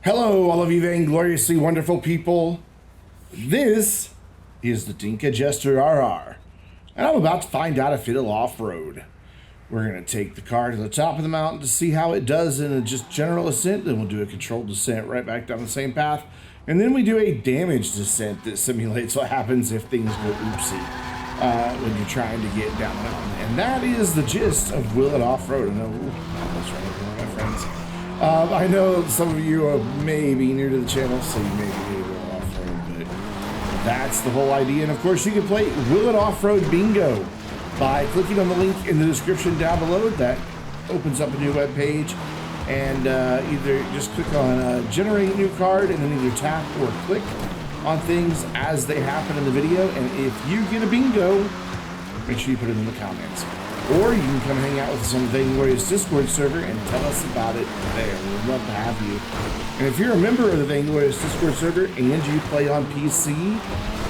Hello, all of you vaingloriously wonderful people. This is the Dinka Jester RR, and I'm about to find out if it'll off-road. We're going to take the car to the top of the mountain to see how it does in a just general ascent, then we'll do a controlled descent right back down the same path, and then we do a damage descent that simulates what happens if things go oopsie when you're trying to get down the mountain. And that is the gist of Will It Off-Road. And almost right over my friends. I know some of you are maybe new to the channel, so you may be new to Will It Off-Road, but that's the whole idea. And of course, you can play Will It Off-Road Bingo by clicking on the link in the description down below. That opens up a new web page, and either just click on generate new card, and then either tap or click on things as they happen in the video. And if you get a bingo, make sure you put it in the comments. Or you can come hang out with us on the Vainglorious Discord server and tell us about it there. We'd love to have you. And if you're a member of the Vainglorious Discord server and you play on PC,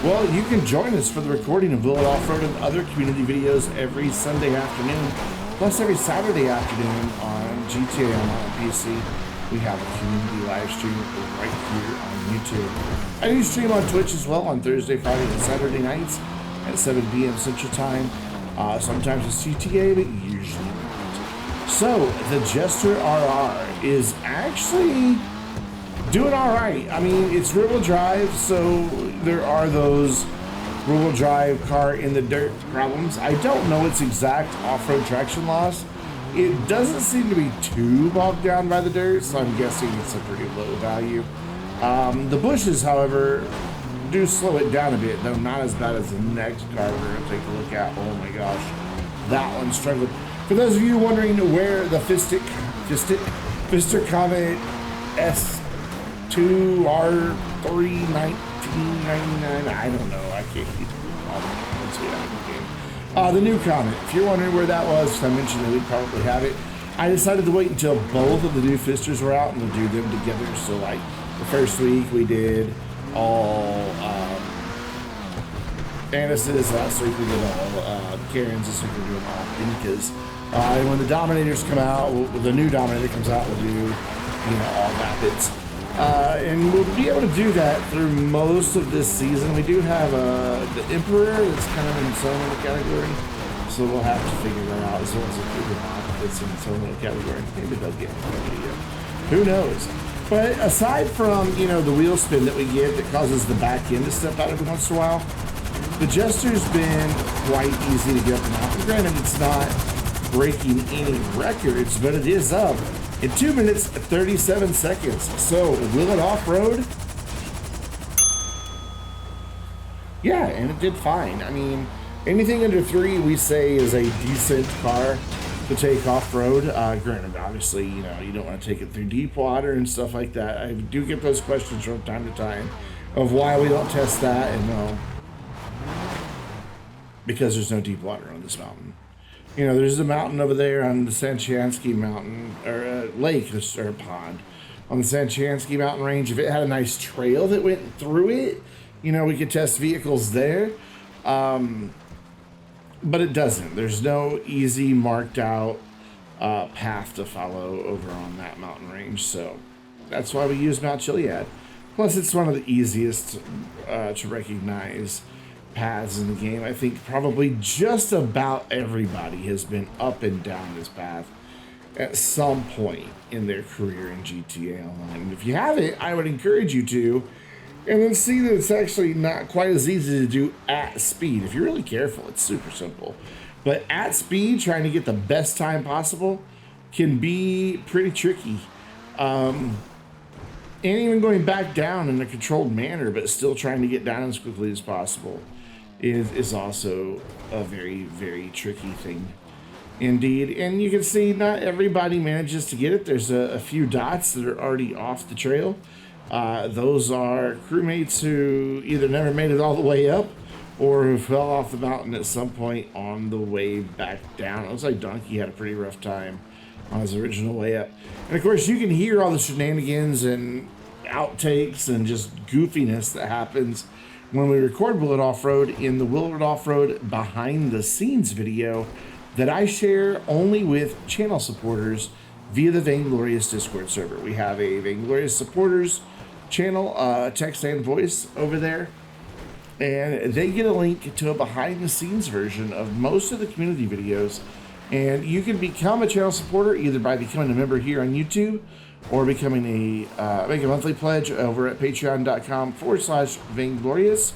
well, you can join us for the recording of Will It Off-Road and other community videos every Sunday afternoon, plus every Saturday afternoon on GTA Online PC. We have a community live stream right here on YouTube. I do stream on Twitch as well on Thursday, Friday, and Saturday nights at 7 p.m. Central Time. Sometimes it's GTA, but usually not. So, the Jester RR is actually doing all right. I mean, it's rear-wheel drive, so there are those rear-wheel drive car in the dirt problems. I don't know its exact off-road traction loss. It doesn't seem to be too bogged down by the dirt, so I'm guessing it's a pretty low value. The bushes, however, do slow it down a bit, though not as bad as the next car we're going to take a look at. Oh my gosh, that one struggled. For those of you wondering where the Pfister Comet S2 R3 1999, I don't know, I can't keep all the comments we have in the game. The new Comet, if you're wondering where that was, I mentioned that we'd probably have it. I decided to wait until both of the new Pfisters were out and we'll do them together. So like the first week we did all Anis's, last week we did all Karen's, this week we're doing all Dinka's. And when the Dominators come out, the new Dominator comes out, we'll do, all Rapids. And we'll be able to do that through most of this season. We do have the Emperor that's kind of in its own little category, so we'll have to figure that out, as well as a bigger mod that's in its own little category. Maybe they'll get in the video. Who knows? But aside from, the wheel spin that we get that causes the back end to step out every once in a while, the Jester's been quite easy to get up and off. Granted, it's not breaking any records, but it is up in 2 minutes, 37 seconds. So, will it off-road? Yeah, and it did fine. I mean, anything under 3 we say is a decent car to take off-road. Granted, obviously, you don't want to take it through deep water and stuff like that. I do get those questions from time to time of why we don't test that, and because there's no deep water on this mountain. There's a mountain over there on the Sanchansky mountain, or lake, or pond, on the Sanchansky mountain range. If it had a nice trail that went through it, we could test vehicles there. But it doesn't. There's no easy marked out path to follow over on that mountain range. So that's why we use Mount Chiliad. Plus, it's one of the easiest to recognize paths in the game. I think probably just about everybody has been up and down this path at some point in their career in GTA Online. And if you haven't, I would encourage you to. And then see that it's actually not quite as easy to do at speed. If you're really careful, it's super simple. But at speed, trying to get the best time possible can be pretty tricky. And even going back down in a controlled manner, but still trying to get down as quickly as possible is also a very, very tricky thing indeed. And you can see not everybody manages to get it. There's a few dots that are already off the trail. Those are crewmates who either never made it all the way up or who fell off the mountain at some point on the way back down. It looks like Donkey had a pretty rough time on his original way up. And of course, you can hear all the shenanigans and outtakes and just goofiness that happens when we record Will It Off-Road in the Will It Off-Road behind the scenes video that I share only with channel supporters via the Vainglorious Discord server. We have a Vainglorious supporters channel, text and voice over there, and they get a link to a behind the scenes version of most of the community videos. And you can become a channel supporter either by becoming a member here on YouTube or becoming make a monthly pledge over at patreon.com/Vainglorious,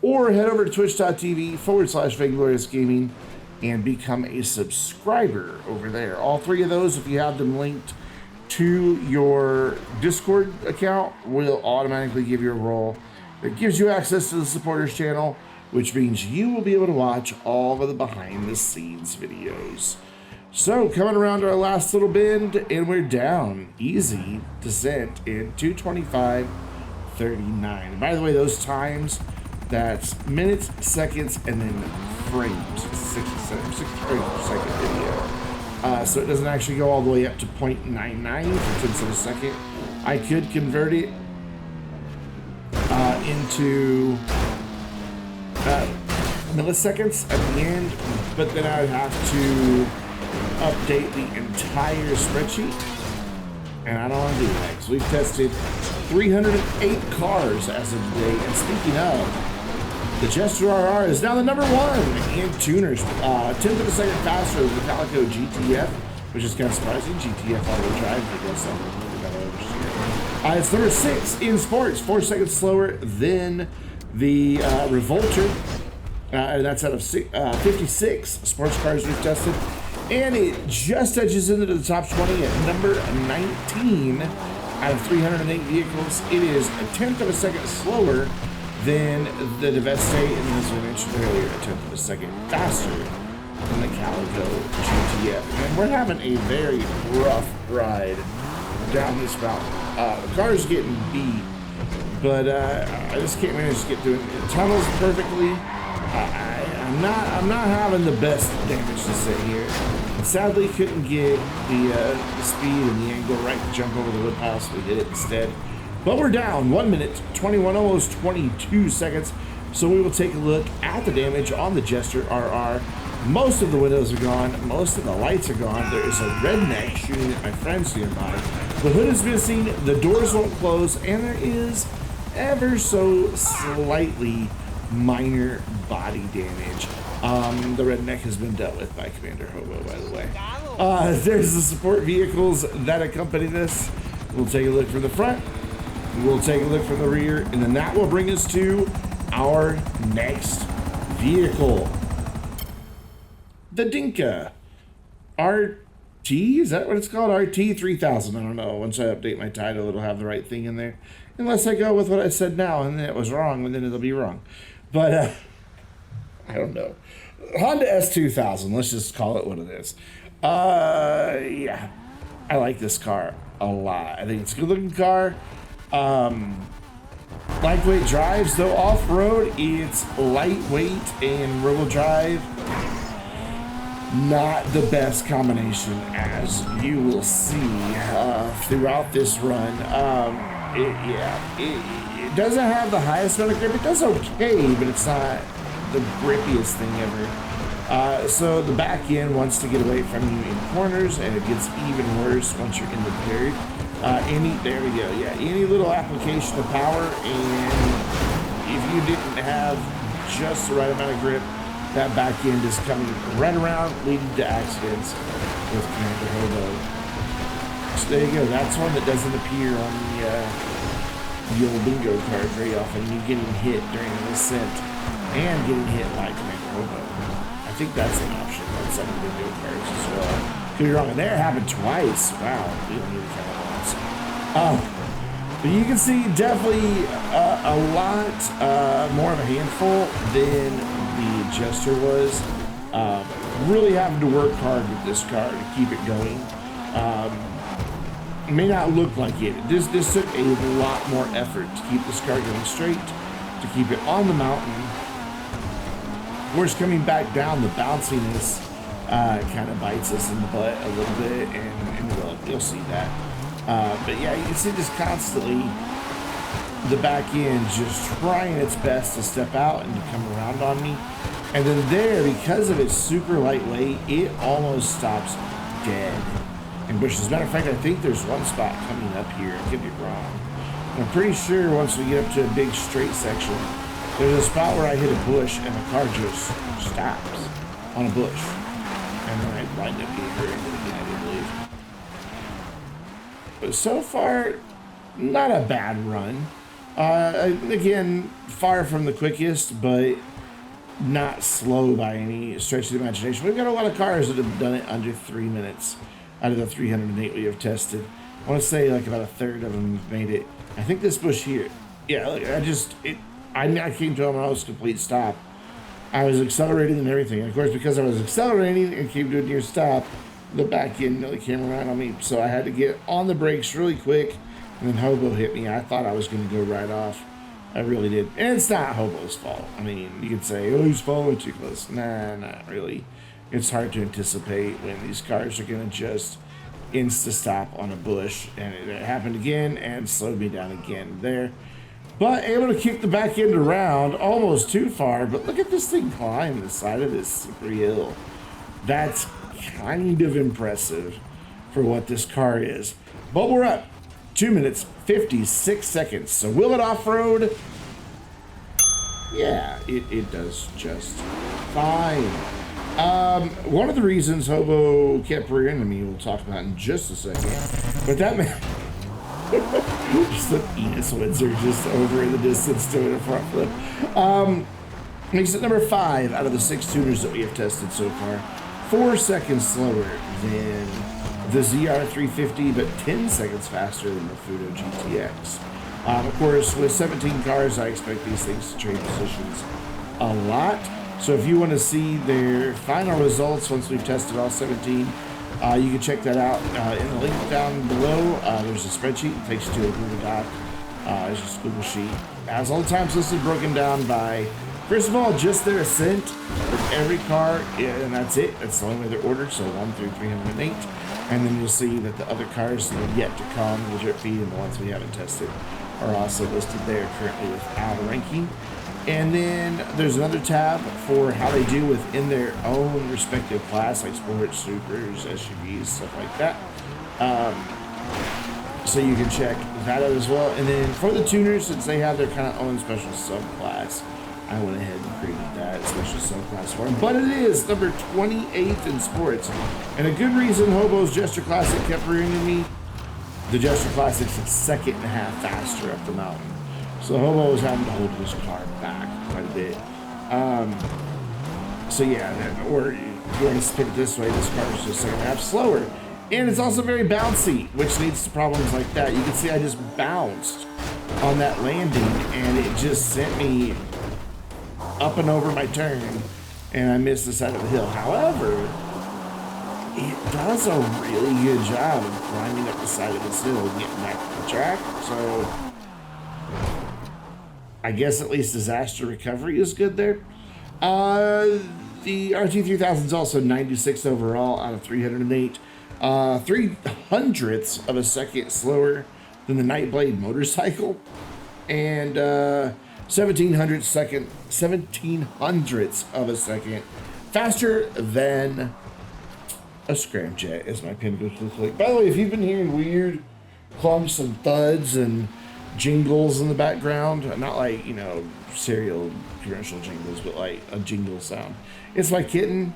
or head over to twitch.tv/Vainglorious Gaming and become a subscriber over there. All three of those, if you have them linked to your Discord account, will automatically give you a role that gives you access to the supporters channel, which means you will be able to watch all of the behind the scenes videos. So coming around to our last little bend, and we're down easy descent in 2:25:39. By the way, those times, that's minutes, seconds, and then frames. 6 frames per second video. So it doesn't actually go all the way up to 0.99 for tenths of a second. I could convert it into milliseconds at the end, but then I would have to update the entire spreadsheet, and I don't want to do that because we've tested 308 cars as of today. And speaking of, the Jester RR is now the #1 in tuners, 10th of a second faster than the Calico GTF, which is kind of surprising. GTF all-wheel drive, because it's number 6 in sports, 4 seconds slower than the Revolter, and that's out of 56 sports cars we've tested. And it just edges into the top 20 at number 19 out of 308 vehicles. It is a 10th of a second slower than the Deveste, and as we mentioned earlier, a 10th of a second faster than the Calico GTF. And we're having a very rough ride down this mountain. The car's getting beat, but I just can't manage to get through the tunnels perfectly. I'm not having the best damage to sit here. And sadly, couldn't get the speed and the angle right to jump over the wood pile, so we did it instead. But we're down 1 minute, 21, almost 22 seconds. So we will take a look at the damage on the Jester RR. Most of the windows are gone. Most of the lights are gone. There is a redneck shooting at my friends nearby. The hood is missing. The doors won't close. And there is ever so slightly minor body damage. The redneck has been dealt with by Commander Hobo, by the way. There's the support vehicles that accompany this. We'll take a look from the front. We'll take a look from the rear, and then that will bring us to our next vehicle. The Dinka RT, is that what it's called? RT3000, I don't know. Once I update my title, it'll have the right thing in there. Unless I go with what I said now, and then it was wrong, and then it'll be wrong. But, I don't know. Honda S2000, let's just call it what it is. Yeah, I like this car a lot. I think it's a good looking car. Lightweight drives, though off-road, it's lightweight and rear-wheel drive. Not the best combination, as you will see throughout this run. It doesn't have the highest amount of grip. It does okay, but it's not the grippiest thing ever. So the back end wants to get away from you in corners, and it gets even worse once you're in the dirt. There we go. Yeah, any little application of power, and if you didn't have just the right amount of grip, that back end is coming right around, leading to accidents with Commander Hobo. So there you go. That's one that doesn't appear on the old bingo card very often. You getting hit during the ascent and getting hit by Commander Hobo. I think that's an option on some of the bingo cards as well. Could be wrong. And there it happened twice. Wow. We don't need to count it once. But you can see definitely a lot more of a handful than the Jester was. Really having to work hard with this car to keep it going. It may not look like it. This took a lot more effort to keep this car going straight, to keep it on the mountain. Of course, coming back down, the bounciness kind of bites us in the butt a little bit, and you'll see that. But yeah, you can see just constantly the back end just trying its best to step out and to come around on me. And then there, because of its super lightweight, it almost stops dead. in bushes. As a matter of fact, I think there's one spot coming up here. I could be wrong. I'm pretty sure once we get up to a big straight section, there's a spot where I hit a bush and the car just stops on a bush. And then I wind up getting hurt again, I believe. But so far, not a bad run. Again, far from the quickest, but not slow by any stretch of the imagination. We've got a lot of cars that have done it under 3 minutes out of the 308 we have tested. I want to say like about a third of them have made it. I think this bush here, yeah, look, I came to a almost complete stop. I was accelerating and everything. And of course, because I was accelerating and came to a near stop, the back end nearly came around on me. So I had to get on the brakes really quick, and then Hobo hit me. I thought I was going to go right off. I really did. And it's not Hobo's fault. I mean, you could say, oh, he's following too close. Nah, not really. It's hard to anticipate when these cars are going to just insta-stop on a bush. And it happened again and slowed me down again there. But able to kick the back end around almost too far. But look at this thing climb the side of this slippery hill. That's kind of impressive for what this car is. But we're up 2 minutes, 56 seconds. So will it off-road? Yeah, it does just fine. One of the reasons Hobo kept rear-ending me, we'll talk about in just a second. But that man... just the Enos Windsor just over in the distance doing a front flip. Makes it number 5 out of the 6 tuners that we have tested so far. 4 seconds slower than the ZR 350, but 10 seconds faster than the Fudo GTX. Of course, with 17 cars, I expect these things to trade positions a lot. So if you want to see their final results once we've tested all 17, you can check that out in the link down below. There's a spreadsheet that takes you to a Google Doc. It's just a Google sheet. It has all the times listed broken down by, first of all, just their ascent with every car, and that's it. That's the only way they're ordered, so 1 through 308. And then you'll see that the other cars that are yet to come, the drip feed and the ones we haven't tested, are also listed there currently without a ranking. And then there's another tab for how they do within their own respective class, like sports, supers, SUVs, stuff like that. So you can check that out as well. And then for the tuners, since they have their kind of own special subclass, I went ahead and created that special subclass for them. But it is number 28th in sports. And a good reason Hobo's Jester Classic kept rear-ending me, the Jester Classic's a second and a half faster up the mountain. So Hobo was having to hold his car back quite a bit. So yeah, or you want to pick it this way, this car is just a second and a half slower. And it's also very bouncy, which leads to problems like that. You can see I just bounced on that landing and it just sent me up and over my turn and I missed the side of the hill. However, it does a really good job of climbing up the side of this hill and getting back to the track. So I guess at least disaster recovery is good there. The RT3000 is also 96 overall out of 308. 3/100ths of a second slower than the Nightblade motorcycle. And 1700ths of a second faster than a scramjet, as my pin goes to the click. By the way, if you've been hearing weird clumps and thuds and jingles in the background, not like, you know, cereal commercial jingles, but like a jingle sound, it's my kitten.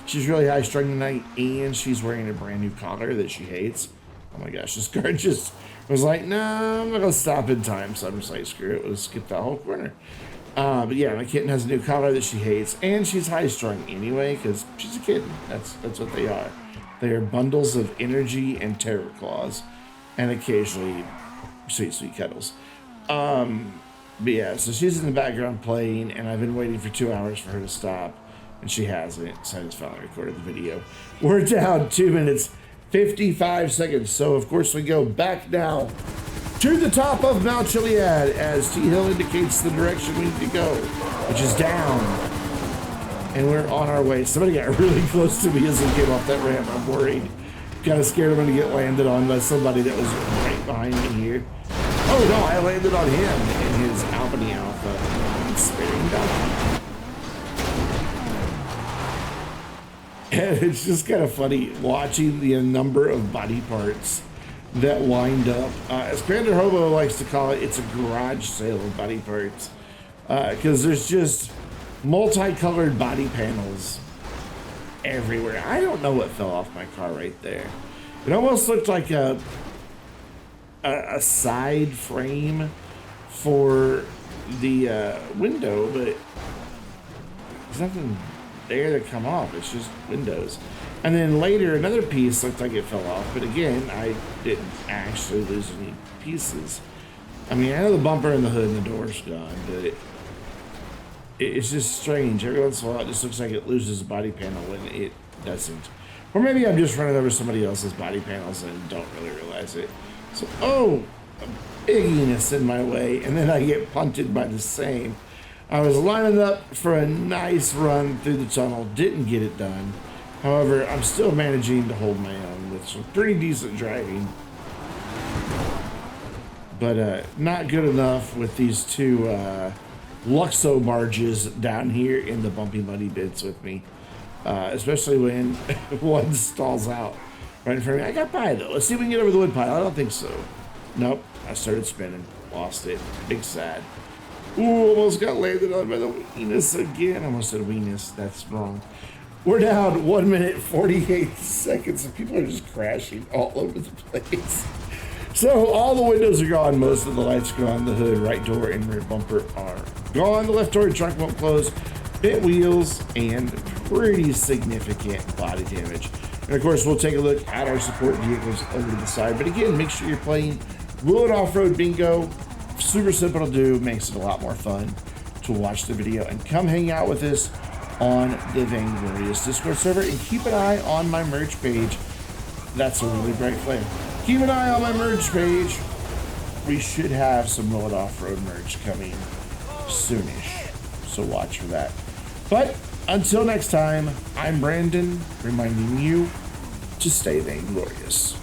She's really high strung tonight, and she's wearing a brand new collar that she hates. Oh my gosh, this car just was like, no, I'm not gonna stop in time. So I'm just like, screw it, we'll skip that whole corner. But yeah, my kitten has a new collar that she hates, and she's high strung anyway, because she's a kitten. That's what they are. They are bundles of energy and terror claws, and occasionally sweet cuddles. But yeah, so she's in the background playing, and I've been waiting for 2 hours for her to stop, and she hasn't, so I just finally recorded the video. We're down 2 minutes, 55 seconds, so of course we go back now to the top of Mount Chiliad as T-Hill indicates the direction we need to go, which is down, and we're on our way. Somebody got really close to me as we came off that ramp. I'm worried. Kind of scared I'm going to get landed on by somebody that was right behind me here. Oh no, I landed on him in his Albany Alpha. Sparing down. And it's just kind of funny watching the number of body parts that lined up. As Commander Hobo likes to call it, it's a garage sale of body parts. Because there's just multicolored body panels everywhere. I don't know what fell off my car right there. It almost looked like a side frame for the window, but there's nothing there to come off. It's just windows. And then later another piece looked like it fell off, but again, I didn't actually lose any pieces. I mean, I know the bumper and the hood and the door's gone, but it's just strange. Every once in a while it just looks like it loses a body panel when it doesn't. Or maybe I'm just running over somebody else's body panels and don't really realize it. So, oh, a bigginess in my way, and then I get punted by the same. I was lining up for a nice run through the tunnel, didn't get it done. However, I'm still managing to hold my own with some pretty decent driving. But not good enough with these two Luxo barges down here in the bumpy muddy bits with me. Especially when one stalls out right in front of me. I got by though. Let's see if we can get over the wood pile. I don't think so. Nope. I started spinning. Lost it. Big sad. Ooh, almost got landed on by the weenus again. I almost said weenus. That's wrong. We're down 1 minute 48 seconds and people are just crashing all over the place. So all the windows are gone. Most of the lights are gone. The hood, right door, and rear bumper are gone. The left door and trunk won't close. Bent wheels and pretty significant body damage. And of course, we'll take a look at our support vehicles over to the side. But again, make sure you're playing Will It Off-Road Bingo. Super simple to do, makes it a lot more fun to watch the video. And come hang out with us on the Vainglorious Discord server. And keep an eye on my merch page. That's a really bright flame. Keep an eye on my merch page. We should have some Will It Off-Road merch coming soonish. So watch for that. But until next time, I'm Brandon, reminding you to stay vainglorious.